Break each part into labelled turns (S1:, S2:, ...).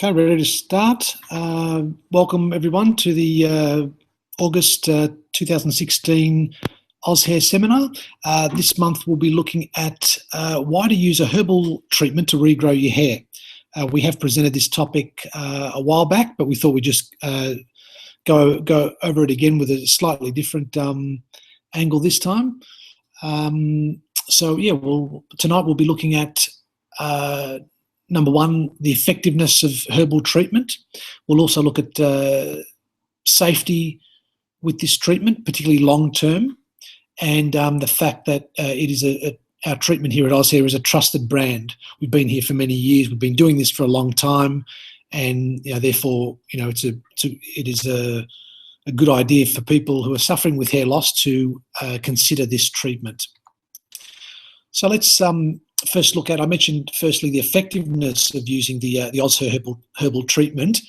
S1: Okay, ready to start. Welcome everyone to the August 2016 Aushair seminar. This month we'll be looking at why to use a herbal treatment to regrow your hair. We have presented this topic a while back, but we thought we'd just go over it again with a slightly different angle this time. Tonight we'll be looking at number one, the effectiveness of herbal treatment. We'll also look at safety with this treatment, particularly long-term, and the fact that it is our treatment here at Aushair is a trusted brand. We've been here for many years. We've been doing this for a long time, and therefore, it is a good idea for people who are suffering with hair loss to consider this treatment. So let's first look at, I mentioned firstly the effectiveness of using the Aushair herbal treatment.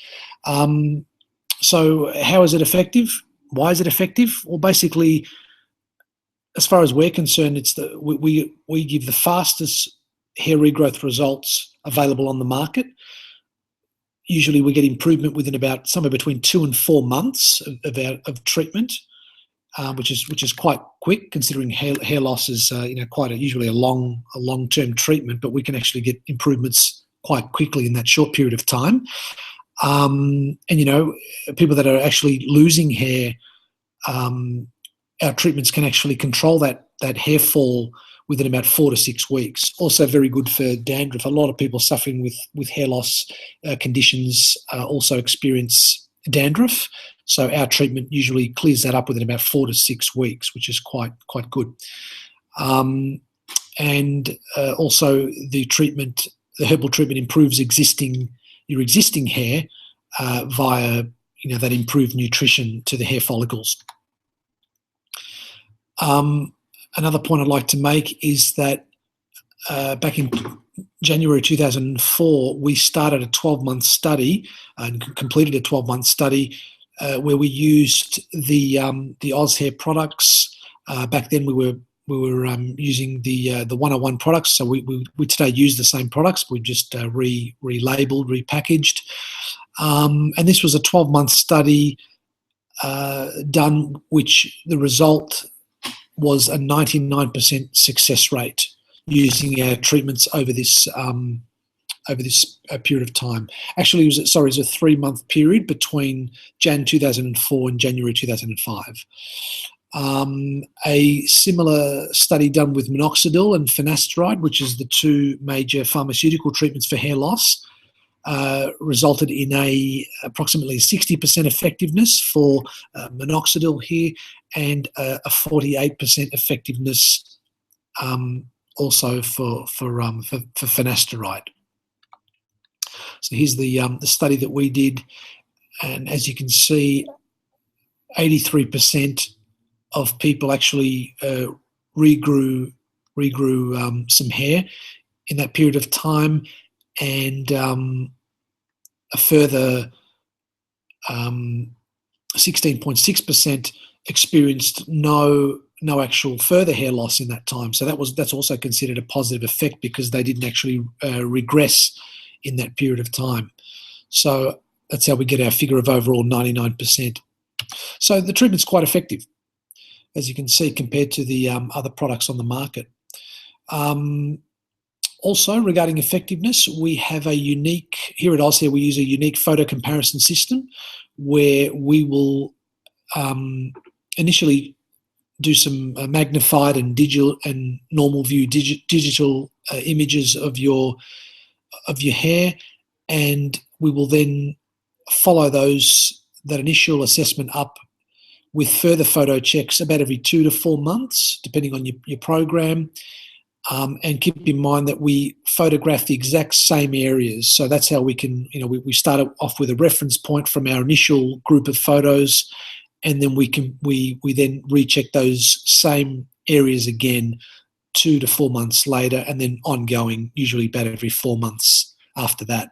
S1: So how is it effective? Why is it effective? Well, basically, as far as we're concerned, it's we give the fastest hair regrowth results available on the market. Usually we get improvement within about somewhere between 2 and 4 months of treatment. Which is quite quick, considering hair loss is usually a long-term treatment, but we can actually get improvements quite quickly in that short period of time. People that are actually losing hair, our treatments can actually control that hair fall within about 4 to 6 weeks. Also very good for dandruff. A lot of people suffering with hair loss conditions also experience dandruff. So our treatment usually clears that up within about 4 to 6 weeks, which is quite good. Also the herbal treatment improves your existing hair via that improved nutrition to the hair follicles. Another point I'd like to make is that back in January 2004, we started a 12-month study and completed a 12-month study where we used the Aushair products. Back then we were using the 101 products, so we today use the same products. We just relabeled, repackaged, and this was a 12-month study done, which the result was a 99% success rate using our treatments over this period of time. Actually, it was a 3-month period between Jan 2004 and January 2005. A similar study done with minoxidil and finasteride, which is the 2 major pharmaceutical treatments for hair loss, resulted in approximately 60% effectiveness for minoxidil here, and a 48% effectiveness also for finasteride. So here's the study that we did, and as you can see, 83% of people actually regrew some hair in that period of time, and a further 16.6% experienced no actual further hair loss in that time. So that's also considered a positive effect, because they didn't actually regress in that period of time. So that's how we get our figure of overall 99%. So the treatment's quite effective, as you can see, compared to the other products on the market. Also, regarding effectiveness, we have here at Aushair, we use a unique photo comparison system where we will initially do some magnified and digital and normal view digital images of your hair, and we will then follow that initial assessment up with further photo checks about every 2 to 4 months, depending on your program. And keep in mind that we photograph the exact same areas. So that's how we can, we start off with a reference point from our initial group of photos, and then we then recheck those same areas again 2 to 4 months later, and then ongoing, usually about every 4 months after that.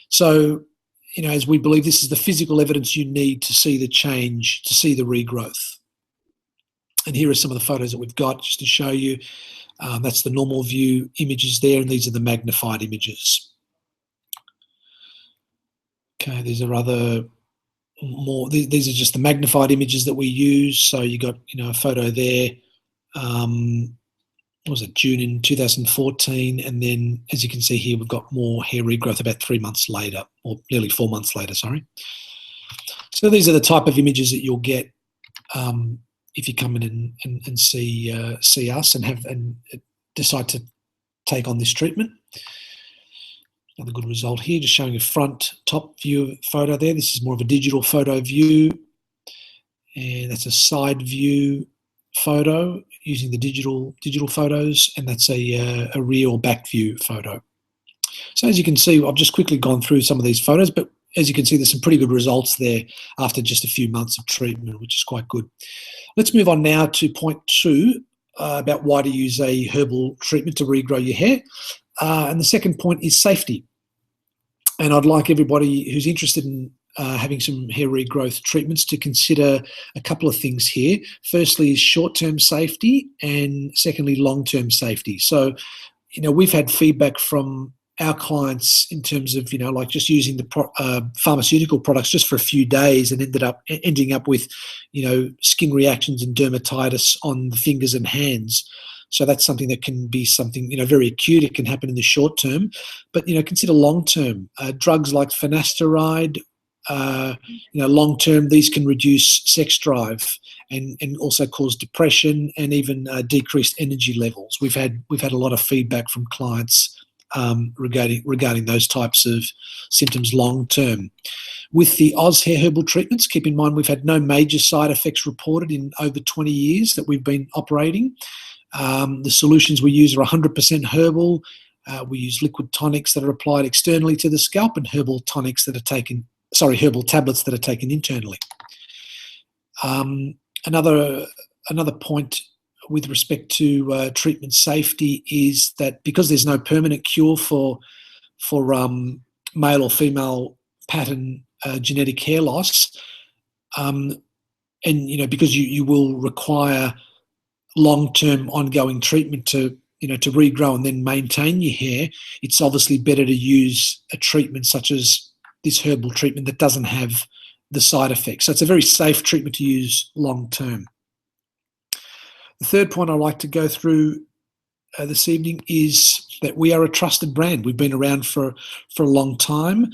S1: So, as we believe, this is the physical evidence you need to see the change, to see the regrowth. And here are some of the photos that we've got just to show you. That's the normal view images there, and these are the magnified images. Okay, these are other more. These are just the magnified images that we use. So you got a photo there. What was it, June in 2014, and then as you can see here, we've got more hair regrowth about 3 months later, or nearly 4 months later. Sorry. So these are the type of images that you'll get if you come in and see us and decide to take on this treatment. Another good result here, just showing a front top view photo there. This is more of a digital photo view, and that's a side view photo using the digital photos, and that's a rear or back view photo. So as you can see, I've just quickly gone through some of these photos, but as you can see, there's some pretty good results there after just a few months of treatment, which is quite good. Let's move on now to point 2, about why to use a herbal treatment to regrow your hair. And the second point is safety. And I'd like everybody who's interested in having some hair regrowth treatments to consider a couple of things here. Firstly is short-term safety, and secondly, long-term safety. So, we've had feedback from our clients in terms of, like just using the pharmaceutical products just for a few days and ending up with, skin reactions and dermatitis on the fingers and hands. So that's something that can be something, very acute. It can happen in the short term, but, consider long term. Drugs like finasteride, long term, these can reduce sex drive and also cause depression and even decreased energy levels. We've had a lot of feedback from clients regarding those types of symptoms long term. With the Aushair herbal treatments, keep in mind we've had no major side effects reported in over 20 years that we've been operating. The solutions we use are 100% herbal. We use liquid tonics that are applied externally to the scalp, and herbal tablets that are taken internally. Another point with respect to treatment safety is that because there's no permanent cure for male or female pattern genetic hair loss, and because you will require long-term ongoing treatment to regrow and then maintain your hair, it's obviously better to use a treatment such as this herbal treatment that doesn't have the side effects. So it's a very safe treatment to use long-term. The third point I'd like to go through this evening is that we are a trusted brand. We've been around for a long time,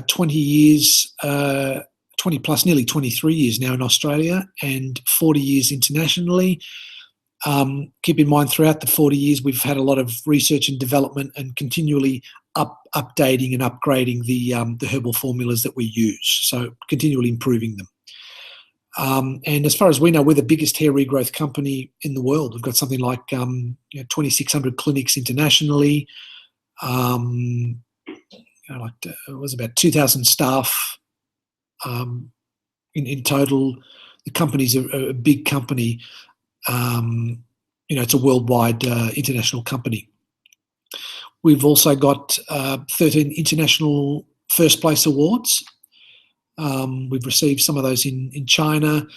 S1: 20 years, 20 plus, nearly 23 years now in Australia, and 40 years internationally. Keep in mind, throughout the 40 years, we've had a lot of research and development and continually updating and upgrading the herbal formulas that we use, so continually improving them. And as far as we know, we're the biggest hair regrowth company in the world. We've got something like 2,600 clinics internationally. It was about 2,000 staff in total. The company's a big company. It's a worldwide international company. We've also got 13 international first place awards. We've received some of those in China,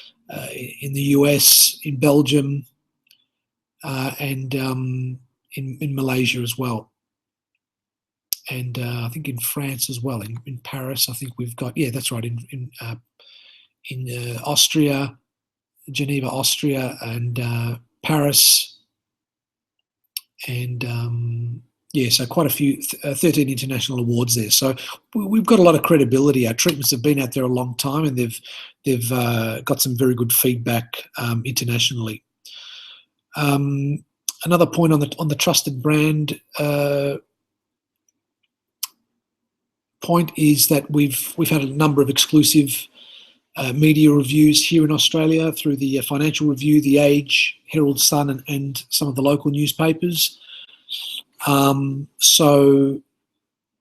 S1: in the US, in Belgium, and in Malaysia as well. And I think in France as well, in Paris, I think we've got, that's right, in Austria, Geneva, Austria, and Paris, and so quite a few, 13 international awards there. So we've got a lot of credibility. Our treatments have been out there a long time, and they've got some very good feedback internationally. Another point on the trusted brand point is that we've had a number of exclusive media reviews here in Australia through the Financial Review, The Age, Herald Sun, and some of the local newspapers. So,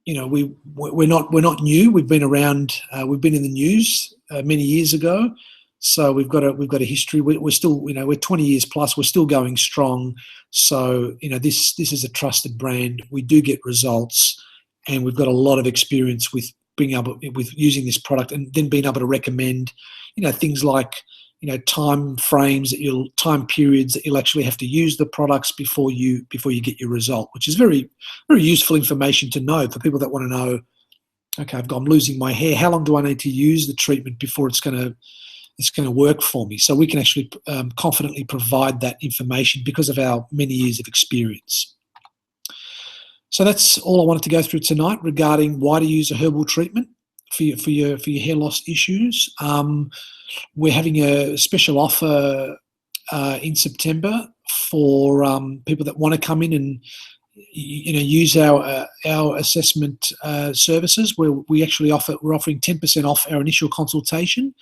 S1: we're not new. We've been around. We've been in the news many years ago. So we've got a history. We're still, we're 20 years plus. We're still going strong. So, this is a trusted brand. We do get results, and we've got a lot of experience with using this product, and then being able to recommend, things like, time frames time periods that you'll actually have to use the products before you get your result, which is very, very useful information to know for people that want to know, Okay, I'm losing my hair. How long do I need to use the treatment before it's going to work for me? So we can actually confidently provide that information because of our many years of experience. So that's all I wanted to go through tonight regarding why to use a herbal treatment for your hair loss issues. We're having a special offer in September for people that want to come in and use our assessment services, where we're offering 10% off our initial consultation,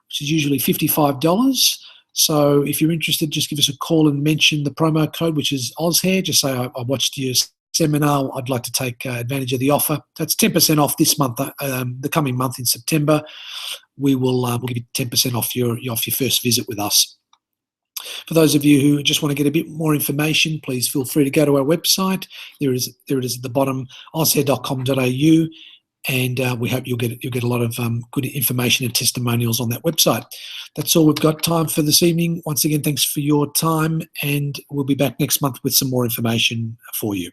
S1: which is usually $55. So if you're interested, just give us a call and mention the promo code, which is Aushair. Just say I watched your seminar. I'd like to take advantage of the offer. That's 10% off this month. The coming month in September, we'll give you 10% off your first visit with us. For those of you who just want to get a bit more information, please feel free to go to our website. There it is at the bottom, aushair.com.au, and we hope you'll get a lot of good information and testimonials on that website. That's all we've got time for this evening. Once again, thanks for your time, and we'll be back next month with some more information for you.